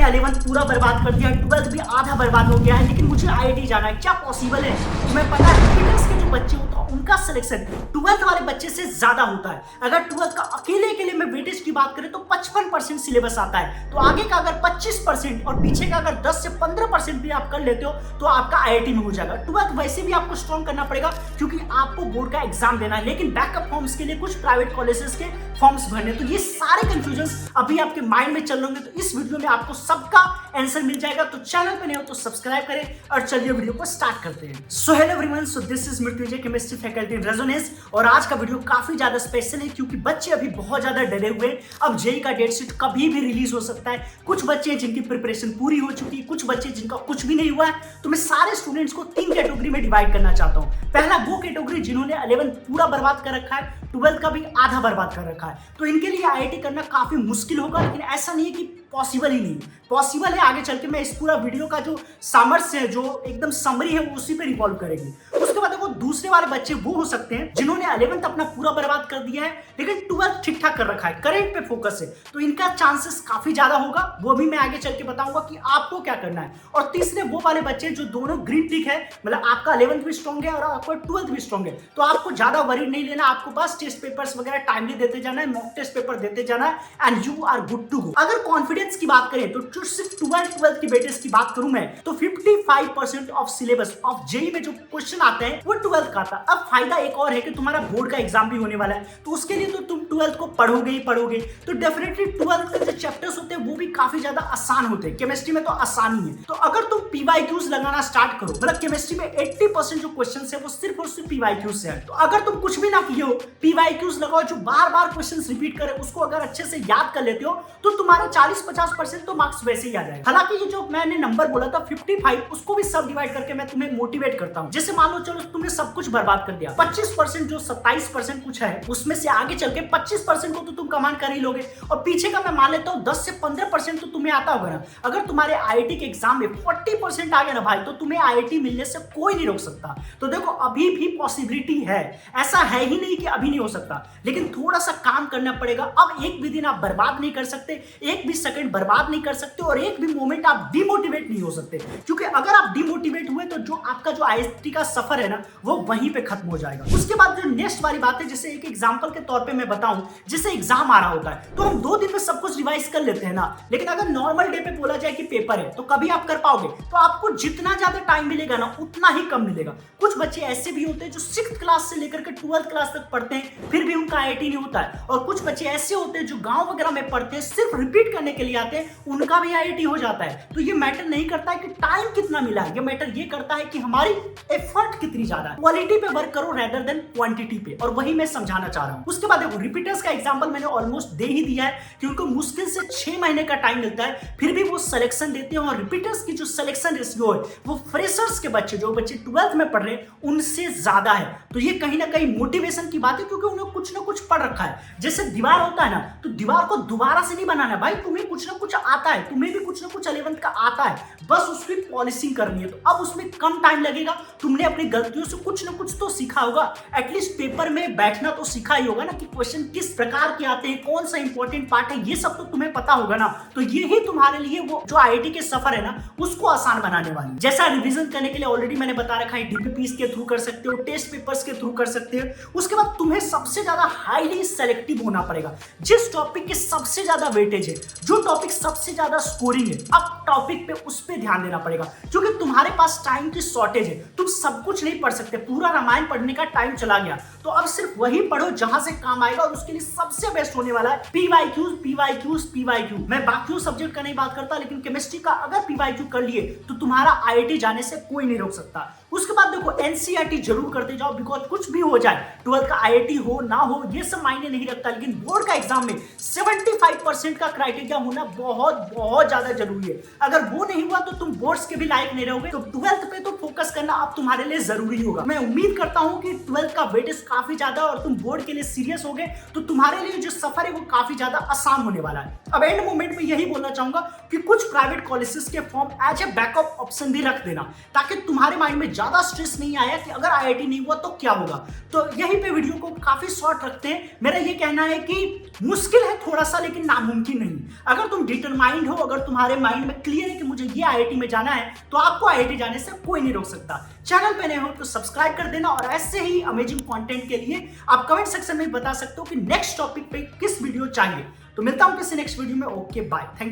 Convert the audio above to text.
11th पूरा बर्बाद कर दिया, 12th भी आधा बर्बाद हो गया है, लेकिन मुझे आईआईटी जाना है, क्या पॉसिबल है? तुम्हें पता है रिपीटर्स के जो बच्चे होते हैं उनका सिलेक्शन 12th वाले बच्चे से ज्यादा होता है। अगर 12th का अकेले में वेटेज की बात करें तो 55% सिलेबस आता है, तो आगे का अगर 25% और पीछे का अगर 10 से 15% भी आप कर लेते हो तो आपका आईआईटी में हो जाएगा। 12th वैसे भी आपको स्ट्रॉन्ग करना पड़ेगा क्योंकि आपको बोर्ड का एग्जाम देना है, लेकिन बैकअप फॉर्म्स के लिए कुछ प्राइवेट कॉलेजेस के फॉर्म्स भरने, तो ये सारे कंफ्यूजन अभी आपके माइंड में चल रहे होंगे, तो इस वीडियो में आपको सबका आंसर मिल जाएगा। तो चैनल पे नए हो तो सब्सक्राइब करें और चलिए वीडियो को स्टार्ट करते हैं। So hello everyone, so this is Mrityunjay, chemistry faculty in resonance, और आज का वीडियो काफी ज्यादा स्पेशल है क्योंकि बच्चे अभी बहुत ज्यादा डरे हुए हैं। अब जेईई का डेट शीट कभी भी रिलीज हो सकता है। कुछ बच्चे हैं जिनकी प्रिपरेशन पूरी हो चुकी है, कुछ बच्चे जिनका कुछ भी नहीं हुआ है। तो मैं सारे स्टूडेंट्स को 3 कैटेगरी में डिवाइड करना चाहता हूं। पहला वो कैटेगरी जिन्होंने 11th पूरा बर्बाद कर रखा है, 12th का भी आधा बर्बाद कर रखा है, तो इनके लिए आईआईटी करना काफी मुश्किल होगा, लेकिन ऐसा नहीं है कि पॉसिबल ही नहीं, पॉसिबल है। आगे चल के मैं इस पूरा वीडियो का जो सामर्थ्य है, जो एकदम समरी है, वो उसी पे रिवॉल्व करेगी। उसके बाद देखो दूसरे वाले बच्चे वो हो सकते हैं जिन्होंने 11th अपना पूरा बर्बाद कर दिया है, लेकिन 12th ठीक ठाक कर रखा है, करेंट पे फोकस है, तो इनका चांसेस काफी ज्यादा होगा। वो भी मैं आगे चल के बताऊंगा कि आपको क्या करना है। और तीसरे वो वाले बच्चे जो दोनों ग्रीन टिक है, मतलब आपका 11th भी स्ट्रॉन्ग है और आपका 12th भी स्ट्रॉन्ग है, तो आपको ज्यादा वरीड नहीं लेना। आपको बस टेस्ट पेपर्स वगैरह टाइमली देते जाना है, मॉक टेस्ट पेपर देते जाना है, and you are good to go. अगर कॉन्फिडेंस की बात करें तो सिर्फ 12th की बेटेस की बात करूं मैं, तो 55% ऑफ सिलेबस ऑफ जेईई में जो क्वेश्चन आते हैं वो 12th का आता है। अब फायदा एक और है कि तुम्हारा बोर्ड का एग्जाम भी होने वाला है, तो उसके लिए तो तुम 12th को पढ़ोगे ही पढ़ोगे, तो डेफिनेटली 12th के जो चैप्टर्स होते हैं वो भी काफी ज्यादा आसान होते हैं। केमिस्ट्री में तो आसान ही है, तो अगर तुम पीवाईक्यूज लगाना स्टार्ट करो, मतलब केमिस्ट्री में 80% जो क्वेश्चन है वो सिर्फ और सिर्फ पीवाईक्यूज से है, तो अगर तुम कुछ भी ना किए हो, पीवाईक्यूज लगाओ जो बार बार क्वेश्चन रिपीट करे, उसको अगर अच्छे से याद कर लेते हो तो तुम्हारा 40-50% तो मार्क्स वैसे ही आ जाएगा। हालांकि ये जो मैंने नंबर बोला था 55, उसको भी सब डिवाइड करके मैं तुम्हें मोटिवेट करता हूं। जैसे मान लो चलो तुमने सब कुछ बर्बाद कर दिया, 25% जो 27% कुछ है उसमें से आगे चल के 25% को तो तुम कमांड कर ही लोगे, और पीछे का मैं मान लेता हूं 10 से 15% तो तुम्हें आता होगा ना। अगर तुम्हारे आईआईटी के एग्जाम में 40% आ गया ना भाई, तो तुम्हें आईआईटी मिलने से कोई नहीं रोक सकता। तो देखो अभी भी पॉसिबिलिटी है, ऐसा है ही नहीं कि अभी नहीं हो सकता, लेकिन थोड़ा सा काम करना पड़ेगा। अब एक भी दिन आप बर्बाद नहीं कर सकते, एक भी सेकंड बर्बाद नहीं कर सकते, और एक भी मोमेंट आप डिमोटिवेट नहीं हो सकते, क्योंकि अगर आप डिमोटिवेट हुए तो जो आपका जो आईआईटी का सफर है ना वो वहीं पे खत्म हो जाएगा। उसके बाद जो नेक्स्ट वाली बात है, जैसे एक एग्जांपल के तौर पे मैं बताऊं, जैसे एग्जाम आ रहा होता है तो हम 2 दिन में सब कुछ रिवाइज कर लेते हैं ना, लेकिन अगर नॉर्मल डे पे बोला जाए कि पेपर है तो कभी आप कर पाओगे? तो आपको जितना ज्यादा टाइम मिलेगा ना उतना ही कम मिलेगा। कुछ बच्चे ऐसे भी होते हैं जो 6th क्लास से लेकर के 12th क्लास तक पढ़ते हैं, फिर भी उनका आईआईटी नहीं होता है, और कुछ बच्चे ऐसे होते हैं जो गांव वगैरह में पढ़ते हैं, सिर्फ रिपीट करने के लिए आते हैं, उनका भी आईआईटी हो जाता है। तो ये मैटर नहीं करता है कि टाइम कितना मिला है, ये मैटर ये करता है कि हमारी एफर्ट कितनी ज्यादा है। क्वालिटी पे वर्क करो रेदर देन क्वांटिटी पे, और वही मैं समझाना चाह रहा हूं। उसके बाद देखो रिपीटर्स का एग्जांपल मैंने ऑलमोस्ट दे ही दिया है कि उनको मुश्किल से 6 महीने का टाइम मिलता है, फिर भी वो सिलेक्शन देते हैं, और रिपीटर्स की जो सिलेक्शन रेशियो है वो फ्रेशर्स के बच्चे, जो बच्चे 12th में पढ़ रहे हैं, उनसे ज्यादा है। तो ये कहीं ना कहीं मोटिवेशन की बात है, क्योंकि उन्हें कुछ ना कुछ पढ़ रखा है। जैसे दीवार होता है ना, तो दीवार को दोबारा से नहीं बनाना भाई, तुम्हें कुछ ना कुछ आता है, तुम्हें भी कुछ ना कुछ 11th का आता है, बस उसकी पॉलिशिंग करनी है। तो अब उसमें कम टाइम लगेगा, तुमने अपनी गलतियों से कुछ ना कुछ तो सीखा होगा, एटलीस्ट पेपर में बैठना तो सीखा ही होगा ना कि क्वेश्चन किस प्रकार के आते हैं, कौन सा इंपॉर्टेंट पार्ट है, ये सब तो तुम्हें पता होगा ना। तो ये ही तुम्हारे लिए वो जो आईआईटी के सफर है ना उसको आसान बनाने वाली। जैसा रिवीजन करने के लिए ऑलरेडी मैंने बता रखा है, डीपीपीस के थ्रू कर सकते हो, टेस्ट पेपर्स के थ्रू कर सकते हो। उसके बाद तुम्हें सबसे ज्यादा हाईली सेलेक्टिव होना पड़ेगा, जिस टॉपिक के सबसे ज्यादा वेटेज है, जो टॉपिक सबसे ज्यादा स्कोरिंग है, अब टॉपिक पे उस पे ध्यान देना पड़ेगा, क्योंकि तुम्हारे पास टाइम की शॉर्टेज है, तुम सब कुछ नहीं पढ़ सकते, पूरा रामायण पढ़ने का टाइम चला गया, तो अब सिर्फ वही पढ़ो जहां से काम आएगा, और उसके लिए सबसे बेस्ट होने वाला है पीवाईक्यूज, पीवाईक्यूज, पीवाईक्यू। मैं बाकी सब्जेक्ट का नहीं बात करता, लेकिन केमिस्ट्री का अगर पीवाईक्यू कर लिए तो तुम्हारा आईआईटी जाने से कोई नहीं रोक सकता। उसके बाद देखो एनसीईआरटी जरूर करते जाओ, बिकॉज कुछ भी हो जाए, 12th का आईआईटी हो ना हो ये सब मायने नहीं रखता, लेकिन बोर्ड का एग्जाम में 75% का क्राइटेरिया होना बहुत बहुत ज्यादा जरूरी है। अगर वो नहीं हुआ तो तुम बोर्ड्स के भी लायक नहीं रहोगे, तो 12th पे तो फोकस करना अब तुम्हारे लिए जरूरी होगा। मैं उम्मीद करता हूं कि 12th का वेटेज काफी ज्यादा और तुम बोर्ड के लिए सीरियस हो गए, तो तुम्हारे लिए जो सफर है वो काफी ज्यादा आसान होने वाला है। अब एंड मोमेंट में यही बोलना चाहूंगा कि कुछ प्राइवेट कॉलेजेस के form as a backup option भी रख देना, ताकि तुम्हारे माइंड में ज्यादा स्ट्रेस नहीं आया कि अगर आईआईटी नहीं हुआ तो क्या होगा। तो यहीं पे वीडियो को काफी शॉर्ट रखते हैं। मेरा ये कहना है कि मुश्किल है थोड़ा सा, लेकिन नामुमकिन नहीं। अगर तुम डिटरमाइंड हो, अगर तुम्हारे माइंड में क्लियर है कि मुझे ये आईआईटी में जाना है, तो आपको आईआईटी जाने से कोई नहीं रोक सकता। चैनल पे नए हो तो सब्सक्राइब कर देना, और ऐसे ही अमेजिंग कंटेंट के लिए आप कमेंट सेक्शन में बता सकते हो कि नेक्स्ट टॉपिक पे किस वीडियो चाहिए। तो मिलता हूं किसी नेक्स्ट वीडियो में। Okay bye, thank you.